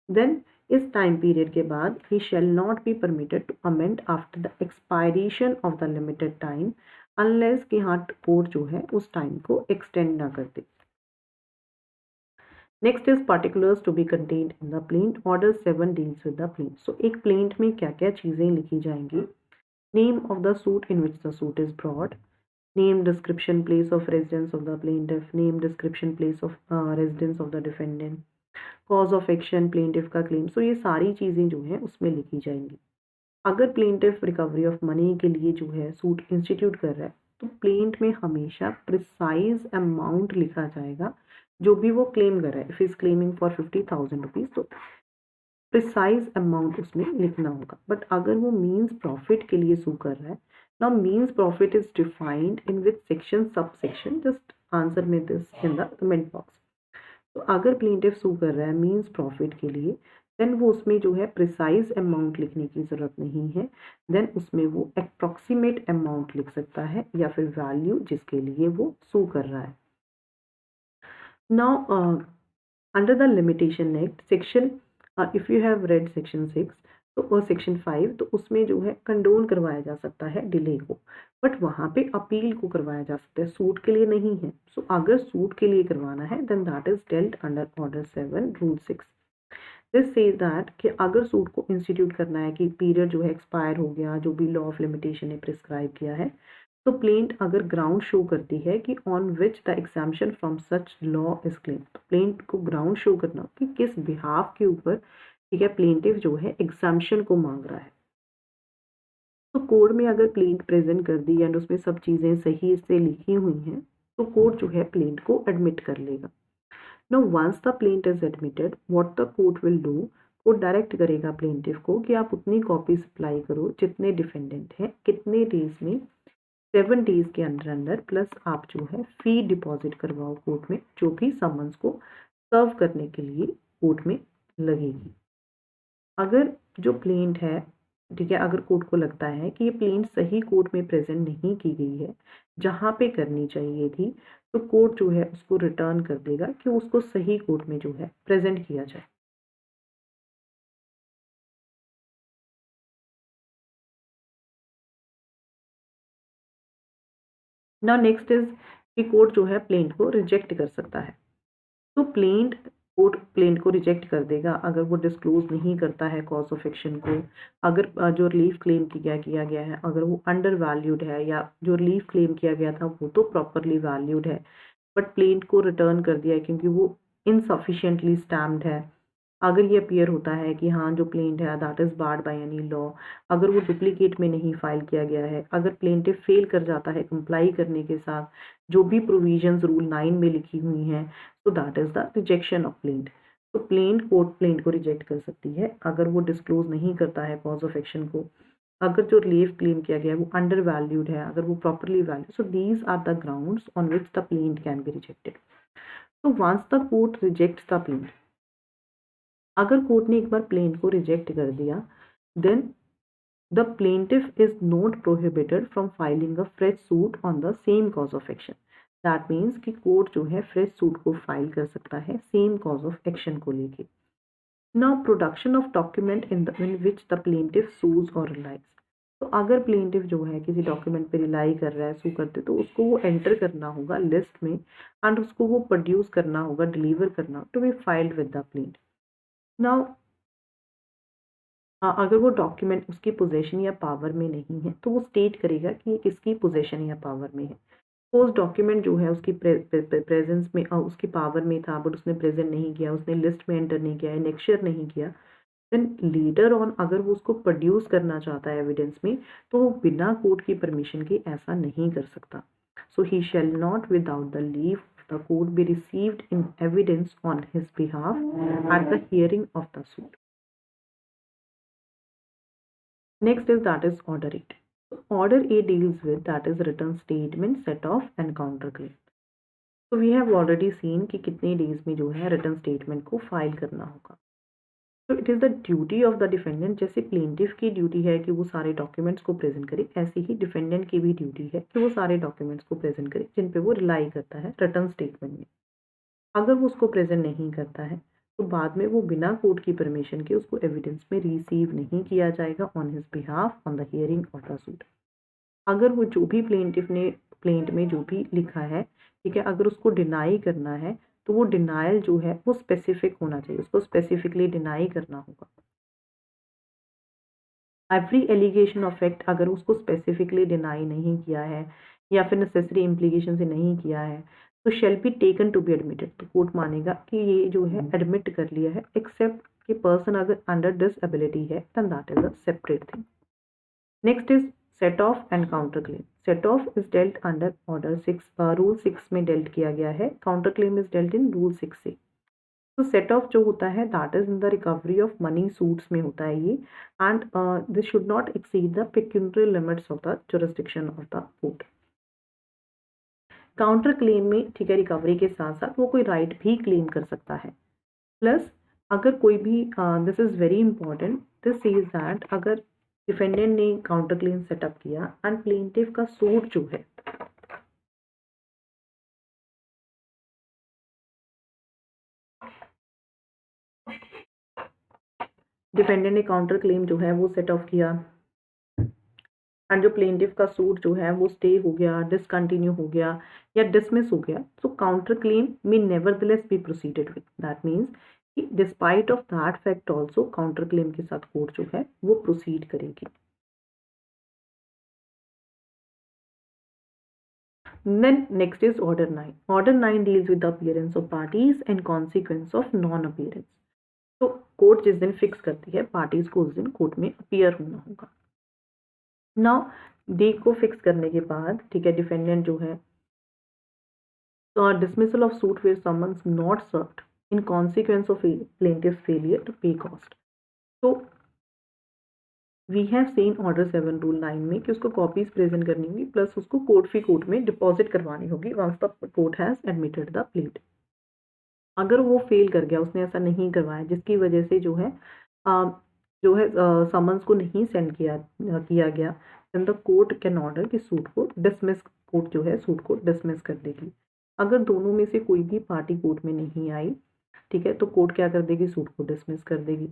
देन इस टाइम पीरियड के बाद ही shall not be permitted to amend after the expiration of the limited time unless कि हाँ कोर्ट जो है उस टाइम को एक्सटेंड ना कर दे. Next is particulars to be contained in the plaint. Order 7 deals with the plaint. सो एक प्लेंट में क्या क्या चीज़ें लिखी जाएंगी? Name of the suit in which the suit is brought, name description place of residence of the plaintiff, name description place of residence of the defendant, cause of action, plaintiff का क्लेम. सो ये सारी चीज़ें जो हैं उसमें लिखी जाएंगी. अगर प्लेंटिफ रिकवरी ऑफ मनी के लिए जो है सूट इंस्टीट्यूट कर रहा है तो प्लेंट में हमेशा प्रिसाइज अमाउंट लिखा जाएगा जो भी वो क्लेम कर रहा है. If is claiming for 50,000 rupees तो प्रिसाइज अमाउंट उसमें लिखना होगा. बट अगर वो मीन्स प्रॉफिट के लिए सू कर रहा है, now mesne profit is defined in which section sub section, just answer में this in the comment box. तो अगर प्लेंटिफ सू कर रहा है मीन्स प्रॉफिट के लिए देन वो उसमें जो है प्रिसाइज अमाउंट लिखने की ज़रूरत नहीं है. देन उसमें वो अप्रॉक्सीमेट अमाउंट लिख सकता है या फिर वैल्यू जिसके लिए वो सू कर रहा है. Now under the limitation act section, if you have read section 6 तो और सेक्शन 5 तो उसमें जो है कंडोन करवाया जा सकता है डिले को, बट वहाँ पे अपील को करवाया जा सकता है, सूट के लिए नहीं है. सो अगर सूट के लिए करवाना है then that is dealt under order 7 rule 6. This says that कि अगर सूट को इंस्टीट्यूट करना है कि पीरियड जो है एक्सपायर हो गया जो भी लॉ ऑफ लिमिटेशन ने प्रिस्क्राइब किया है, तो प्लेंट अगर ग्राउंड शो करती है कि on which the exemption from such law is claim, तो प्लेंट को ग्राउंड शो करना कि किस बिहाफ के ऊपर, ठीक है, प्लेंटिव जो है एग्जाम्पशन को मांग रहा है. तो कोर्ट में अगर प्लेंट प्रेजेंट कर दी एंड उसमें सब चीज़ें सही से लिखी हुई हैं तो कोर्ट जो है प्लेंट को एडमिट कर लेगा. Now once the plaint is admitted, what the court will do, court direct करेगा प्लेंटिफ को कि आप उतनी कॉपी सप्लाई करो जितने डिफेंडेंट हैं, कितने डेज में, 7 डेज के अंदर अंदर, प्लस आप जो है फी डिपॉजिट करवाओ कोर्ट में जो भी समन्स को सर्व करने के लिए कोर्ट में लगेगी. अगर जो प्लेंट है, ठीक है, अगर कोर्ट को लगता है कि ये प्लेंट सही कोर्ट में प्रेजेंट नहीं की गई है जहाँ पे करनी चाहिए थी, तो कोर्ट जो है उसको रिटर्न कर देगा कि उसको सही कोर्ट में जो है प्रेजेंट किया जाए. नाउ नेक्स्ट इज कि कोर्ट जो है प्लेंट को रिजेक्ट कर सकता है. तो प्लेंट कोर्ट प्लेंट को रिजेक्ट कर देगा अगर वो डिस्क्लोज नहीं करता है कॉज ऑफ एक्शन को, अगर जो रिलीफ क्लेम किया गया है अगर वो अंडर वैल्यूड है, या जो रिलीफ क्लेम किया गया था वो तो प्रॉपरली वैल्यूड है बट प्लेंट को रिटर्न कर दिया है क्योंकि वो इनसफिशिएंटली स्टैम्प्ड है। अगर ये अपीयर होता है कि हाँ जो प्लेंट है that is barred by any law, अगर वो डुप्लीकेट में नहीं फाइल किया गया है, अगर प्लेंटिव फेल कर जाता है कंप्लाई करने के साथ जो भी प्रोविजंस रूल 9 में लिखी हुई हैं, तो that is the rejection of plaint. तो कोर्ट प्लेंट को रिजेक्ट कर सकती है अगर वो डिस्क्लोज नहीं करता है कॉज ऑफ एक्शन को, अगर जो रिलीफ क्लेम किया गया है वो अंडर वैल्यूड है, अगर वो properly value, so these are the grounds on which the plaint can be rejected. तो once the court rejects the plaint, अगर कोर्ट ने एक बार प्लेंट को रिजेक्ट कर दिया, then the plaintiff is not prohibited from filing a fresh suit on the same cause of action. That means कि कोर्ट जो है फ्रेश सूट को फाइल कर सकता है सेम कॉज ऑफ एक्शन को लेके। Now production of document in which the plaintiff sues और रिलाइज। तो अगर प्लेंटिफ जो है किसी डॉक्यूमेंट पे रिलाई कर रहा है, सू करते, तो उसको वो एंटर करना होगा लिस्ट में एंड उसको वो प्रोड्यूस करना होगा, डिलीवर करना to be filed with the plaint. Now अगर वो डॉक्यूमेंट उसकी पोजेशन या पावर में नहीं है तो वो स्टेट करेगा कि ये किसकी पोजेशन या पावर में है। सपोज डॉक्यूमेंट जो है उसकी प्रेजेंस में उसकी पावर में था बट उसने प्रेजेंट नहीं किया, उसने लिस्ट में एंटर नहीं किया, एनेक्शर नहीं किया, देन लेटर ऑन अगर वो उसको प्रोड्यूस करना चाहता है एविडेंस में, तो वो बिना कोर्ट की परमिशन के ऐसा नहीं कर सकता। So he shall not without the leave of the court be received in evidence on his behalf at the hearing of the suit. Next is that is order 8. So order 8 deals with that is written statement, set off and counterclaim. So we have already seen कि कितने days में जो है written statement को file करना होगा। So it is the duty of the defendant, जैसे plaintiff की duty है कि वो सारे documents को present करे, ऐसे ही defendant की भी duty है कि वो सारे documents को present करे जिन पे वो rely करता है written statement में। अगर वो उसको present नहीं करता है तो बाद में वो बिना कोर्ट की परमिशन के उसको एविडेंस में रिसीव नहीं किया जाएगा on his behalf on the hearing of the suit. अगर वो जो भी प्लेंटिफ ने प्लेंट में जो भी लिखा है, ठीक है, अगर उसको डिनाई करना है तो वो डिनायल जो है वो स्पेसिफिक होना चाहिए, उसको स्पेसिफिकली डिनाई करना होगा। एवरी एलिगेशन ऑफ फैक्ट अगर उसको स्पेसिफिकली डिनाई नहीं किया है या फिर नेसेसरी इम्प्लीकेशन से नहीं किया है तो shall be taken to be admitted, तो कोर्ट मानेगा कि ये जो है एडमिट कर लिया है, एक्सेप्ट कि पर्सन अगर अंडर डिसएबिलिटी है then that is a separate thing. Next is set off and counter claim. Set off is dealt under order 6, rule 6 में डेल्ट किया गया है, counter claim is dealt in rule 6 से। तो सेट ऑफ जो होता है that is in the recovery of money suits में होता है ये, and this should not exceed the pecuniary limits of the jurisdiction of the court. Counter claim में, ठीक है, रिकवरी के साथ साथ वो कोई राइट भी क्लेम कर सकता है। प्लस अगर कोई भी, this is very important, this is that अगर डिफेंडेंट ने काउंटर क्लेम सेटअप किया एंड प्लेंटिफ का सूट जो है डिफेंडेंट ने काउंटर क्लेम जो है वो सेट ऑफ किया एंड जो प्लेंटिफ का सूट जो है वो स्टे हो गया, डिसकंटिन्यू हो गया या डिसमिस हो गया, so counter claim may nevertheless be proceeded with. That means कि despite of that fact also counter claim के साथ कोर्ट जो है वो प्रोसीड करेगी। Then next is order 9. Order 9 deals with the appearance of parties and consequence of non-appearance. तो कोर्ट जिस दिन फिक्स करती है पार्टीज को उस दिन कोर्ट में अपीयर होना होगा। नाउ डे को फिक्स करने के बाद, ठीक है, डिफेंडेंट जो है तो dismissal of suit where summons not served in consequence of plaintiff failure to pay cost. So we have seen order 7 rule 9 में कि उसको कॉपीज प्रेजेंट करनी होगी प्लस उसको कोर्ट फी कोर्ट में डिपॉजिट करवानी होगी once the court has admitted the plate. अगर वो फेल कर गया, उसने ऐसा नहीं करवाया जिसकी वजह से जो है समन्स को नहीं सेंड किया गया, then the court can order कि सूट को डिसमिस, कोर्ट जो है सूट को डिसमिस कर देगी। अगर दोनों में से कोई भी पार्टी कोर्ट में नहीं आई, ठीक है, तो कोर्ट क्या कर देगी, सूट को डिसमिस कर देगी।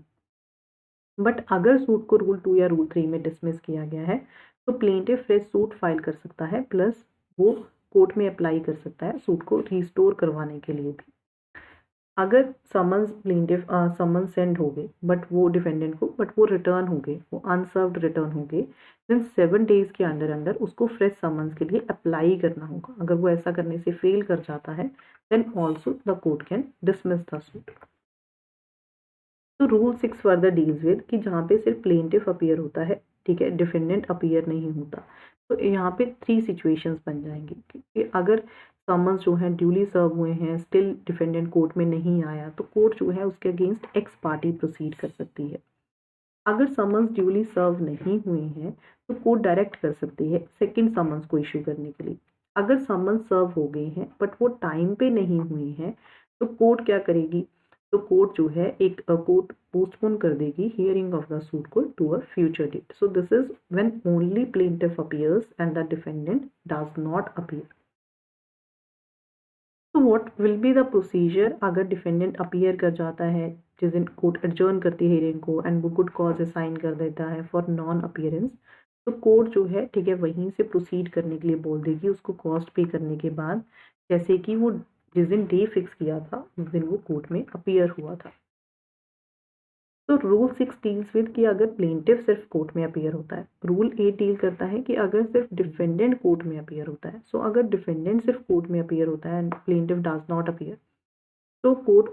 बट अगर सूट को रूल 2 या रूल 3 में डिसमिस किया गया है तो प्लेंटिफ फ्रेश सूट फाइल कर सकता है, प्लस वो कोर्ट में अप्लाई कर सकता है सूट को रिस्टोर करवाने के लिए भी। अगर समन सेंड हो गए बट वो डिफेंडेंट को, बट वो रिटर्न हो गए, वो अनसर्व्ड रिटर्न हो गए, देन 7 डेज के अंदर अंदर उसको फ्रेश समन्स के लिए अप्लाई करना होगा। अगर वो ऐसा करने से फेल कर जाता है then also the court can dismiss the suit. तो रूल 6 फर्दर डील्स विद कि जहाँ पे सिर्फ प्लेंटिफ अपीयर होता है, ठीक है, डिफेंडेंट अपीयर नहीं होता। तो यहाँ पे 3 सिचुएशंस बन जाएंगी कि अगर समन्स जो है ड्यूली सर्व हुए हैं, स्टिल डिफेंडेंट कोर्ट में नहीं आया, तो कोर्ट जो है उसके अगेंस्ट एक्स पार्टी प्रोसीड कर सकती है। अगर समन्स ड्यूली सर्व नहीं हुए हैं तो कोर्ट डायरेक्ट कर सकती है सेकंड समन्स को इशू करने के लिए। अगर समन्स सर्व हो गए हैं बट वो टाइम पे नहीं हुए हैं तो कोर्ट क्या करेगी, तो कोर्ट जो है एक कोर्ट पोस्टपोन कर देगी हियरिंग ऑफ द सूट को to a future date. So this is when only plaintiff appears and the defendant does not appear. तो what will be the procedure अगर डिफेंडेंट अपीयर कर जाता है, जिस दिन कोर्ट एडजर्न करती है हियरिंग को एंड वो गुड कॉज असाइन कर देता है फॉर नॉन अपीयरेंस, तो कोर्ट जो है, ठीक है, वहीं से प्रोसीड करने के लिए बोल देगी उसको कॉस्ट पे करने के बाद, जैसे कि वो जिस दिन डे फिक्स किया था उस दिन वो कोर्ट में अपीयर हुआ था। तो रूल 6 डील्स विद कि अगर प्लेंटिफ सिर्फ कोर्ट में अपीयर होता है। रूल 8 डील करता है कि अगर सिर्फ डिफेंडेंट कोर्ट में अपीयर होता है। सो अगर डिफेंडेंट सिर्फ कोर्ट में अपीयर होता है and plaintiff does not appear, तो कोर्ट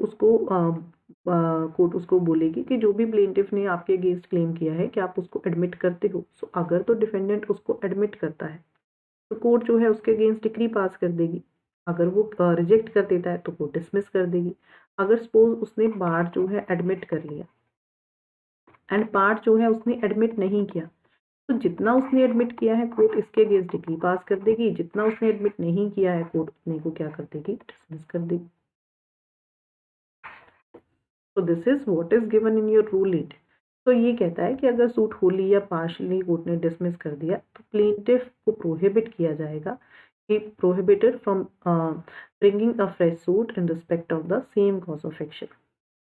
उसको बोलेगी कि जो भी प्लेंटिफ ने आपके अगेंस्ट क्लेम किया है कि आप उसको एडमिट करते हो। सो अगर तो डिफेंडेंट उसको एडमिट करता है तो कोर्ट जो है उसके अगेंस्ट डिक्री पास कर देगी। अगर वो रिजेक्ट कर देता है तो कोर्ट डिसमिस कर देगी। अगर सपोज उसने बार जो है एडमिट कर लिया एंड पार्ट जो है उसने एडमिट नहीं किया, तो जितना उसने एडमिट किया है कोर्ट इसके अगेंस्ट डिक्री पास कर देगी, जितना उसने एडमिट नहीं किया है कोर्ट उतने को क्या कर देगी, डिसमिस कर देगी। तो this is what is given in your rule 8। तो ये कहता है कि अगर सूट होली या पार्शली कोर्ट ने डिसमिस कर दिया तो प्लेंटिफ को प्रोहिबिट किया जाएगा कि prohibited from bringing a fresh suit in respect of the same cause of action.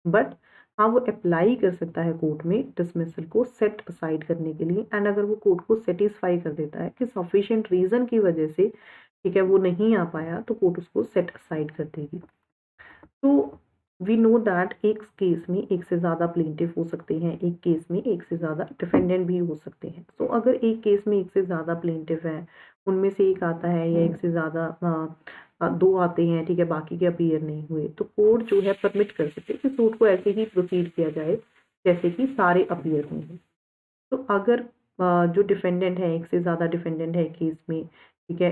But हाँ, वो अप्लाई कर सकता है कोर्ट में डिसमिसल को सेट असाइड करने के लिए, एंड अगर वो कोर्ट को सेटिस्फाई कर देता है कि सफिशिएंट रीजन की वजह से, ठीक है, वो नहीं आ पाया, तो कोर्ट उसको सेट असाइड कर देगी। तो वी नो दैट एक केस में एक से ज़्यादा प्लेंटिफ हो सकते हैं, एक केस में एक से ज़्यादा डिफेंडेंट भी हो सकते हैं। सो अगर एक केस में एक से ज़्यादा प्लेंटिफ है, उनमें से एक आता है या एक से ज़्यादा 2 आते हैं, ठीक है, बाकी के अपीयर नहीं हुए, तो कोर्ट जो है परमिट कर सकते हैं कि सूट को ऐसे ही प्रोसीड किया जाए जैसे कि सारे अपीयर हुए हैं। तो अगर जो डिफेंडेंट है, एक से ज़्यादा डिफेंडेंट है केस में, ठीक है,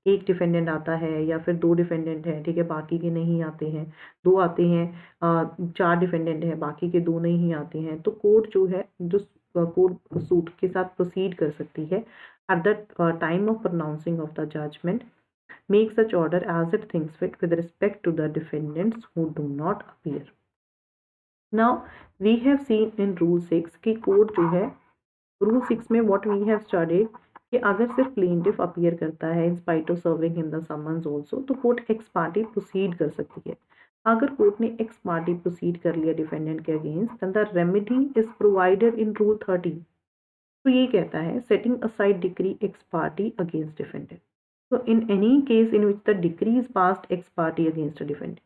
एक डिफेंडेंट आता है या फिर 2 डिफेंडेंट हैं, ठीक है, बाकी के नहीं आते हैं, 2 आते हैं, 4 डिफेंडेंट हैं, बाकी के 2 नहीं आते हैं, तो कोर्ट जो है जो कोर्ट सूट के साथ प्रोसीड कर सकती है at the time of pronouncing of the judgment, make such order as it thinks fit with respect to the defendants who do not appear. Now we have seen in rule 6 कि कोर्ट जो है, रूल 6 में व्हाट वी हैव स्टडीड कि अगर सिर्फ प्लेंटिफ अपीयर करता है in spite of serving him the summons also, तो कोर्ट एक्स पार्टी प्रोसीड कर सकती है। अगर कोर्ट ने एक्स पार्टी प्रोसीड कर लिया डिफेंडेंट के against, then the remedy is provided in rule 13। तो ये कहता है setting aside decree ex parte against defendant. तो in any case in which the decree is passed ex parte against defendant,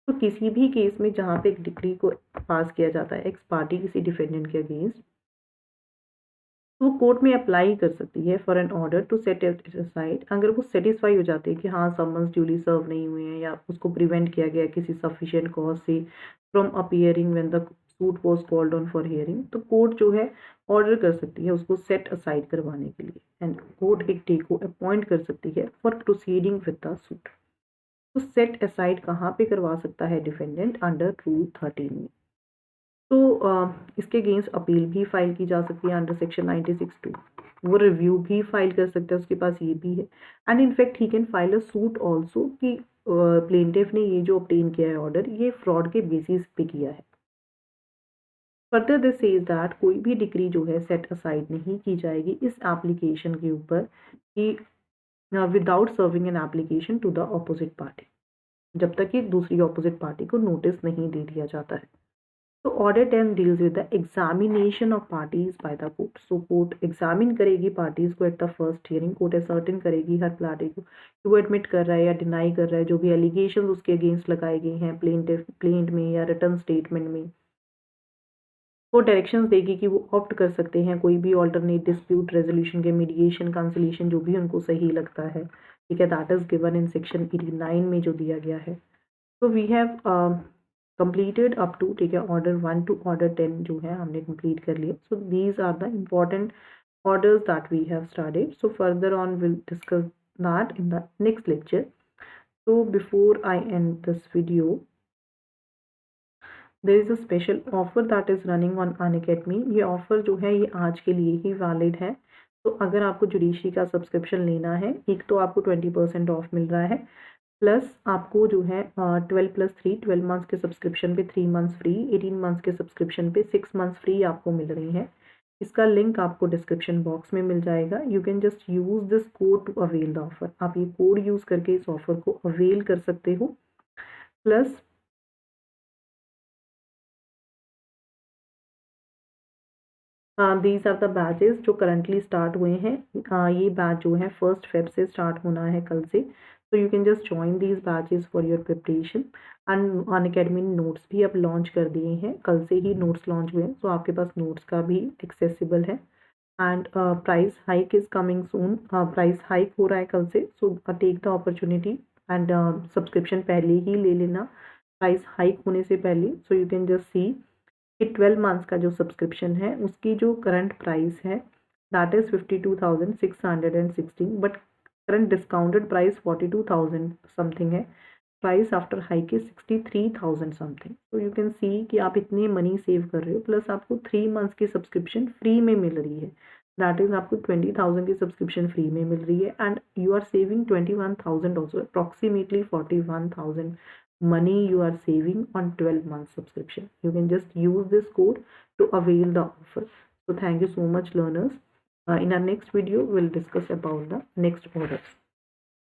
तो किसी भी केस में जहाँ पे एक डिक्री को पास किया जाता है एक्स पार्टी किसी डिफेंडेंट के अगेंस्ट, तो वो कोर्ट में अप्लाई कर सकती है for an order to set it aside. अगर वो सेटिस्फाई हो जाती है कि हाँ समन्स ड्यूली सर्व नहीं हुए हैं या उसको प्रिवेंट किया गया किसी सफिशिएंट कॉज से from appearing when the suit was called on for hearing, तो कोर्ट जो है ऑर्डर कर सकती है उसको सेट असाइड करवाने के लिए, एंड कोर्ट एक डे को अपॉइंट कर सकती है for proceeding with the suit. तो सेट असाइड कहाँ पे करवा सकता है डिफेंडेंट, अंडर रूल 13 में। तो इसके अगेंस्ट अपील भी फाइल की जा सकती है अंडर सेक्शन 96(2). वो रिव्यू भी फाइल कर सकता है, उसके पास ये भी है, and in fact he can file a suit also कि प्लेंटिफ ने ये जो ऑब्टेन किया है ऑर्डर, ये फ्रॉड के बेसिस पे किया है। फर्दर दिस सेज दैट कोई भी डिक्री जो है सेट असाइड नहीं की जाएगी इस एप्लीकेशन के ऊपर कि without serving an application to the opposite party, जब तक कि दूसरी ऑपोजिट पार्टी को नोटिस नहीं दे दिया जाता है। तो order 10 deals with the examination of parties bye the court. So court examine करेगी पार्टीज को at the first hearing. Court ascertain करेगी हर पार्टी को कि वो एडमिट कर रहा है या डिनाई कर रहा है, जो भी एलिगेशन उसके अगेंस्ट लगाए गए हैं प्लेंट में या रिटर्न स्टेटमेंट में। वो डायरेक्शंस देगी कि वो ऑप्ट कर सकते हैं कोई भी ऑल्टरनेट डिस्प्यूट रेजोल्यूशन के, मीडिएशन, कंसोलिएशन, जो भी उनको सही लगता है। ठीक है, that is given in section 89 में जो दिया गया है। तो we have completed up to, ठीक है, ऑर्डर 1 टू ऑर्डर 10 जो है हमने कंप्लीट कर लिया। So these are the important orders that we have studied. So further on we'll discuss that in the next lecture. So before I end this video, there is a special offer that is running on Unacademy. ये ऑफर जो है ये आज के लिए ही वैलिड है। तो अगर आपको जुडिशरी का सब्सक्रिप्शन लेना है, एक तो आपको 20% ऑफ मिल रहा है, प्लस आपको जो है 12+3 मंथ्स के सब्सक्रिप्शन पे 3 मंथ्स फ्री, 18 मंथ्स के सब्सक्रिप्शन पे 6 मंथ्स फ्री आपको मिल रही है। इसका लिंक आपको डिस्क्रिप्शन बॉक्स में मिल जाएगा। You can just use this code to avail the offer. आप ये कोड यूज़ करके इस ऑफर को अवेल कर सकते हो। Plus these are the batches जो करंटली स्टार्ट हुए हैं। ये बैच जो है 1 Feb से स्टार्ट होना है, कल से। तो you can just join these batches for your preparation. And Unacademy ने नोट्स भी अब लॉन्च कर दिए हैं, कल से ही नोट्स लॉन्च हुए हैं। सो आपके पास नोट्स का भी एक्सेसिबल है। And price hike is coming soon. Price hike हो रहा है कल से। So take the opportunity and subscription पहले ही ले लेना, प्राइस हाइक होने से पहले। So you can just see कि 12 मंथ्स का जो सब्सक्रिप्शन है उसकी जो करंट प्राइस है that is 52,616, but current discounted price 42,000 something है। Price after hike is 63,000 something. तो यू कैन सी कि आप इतने मनी सेव कर रहे हो, प्लस आपको 3 मंथ्स की सब्सक्रिप्शन फ्री में मिल रही है। दैट इज़ आपको 20,000 की सब्सक्रिप्शन फ्री में मिल रही है and you are saving 21,000 also, approximately 41,000 money you are saving on 12 months subscription. You can just use this code to avail the offer. So thank you so much, learners. In our next video we'll discuss about the next orders.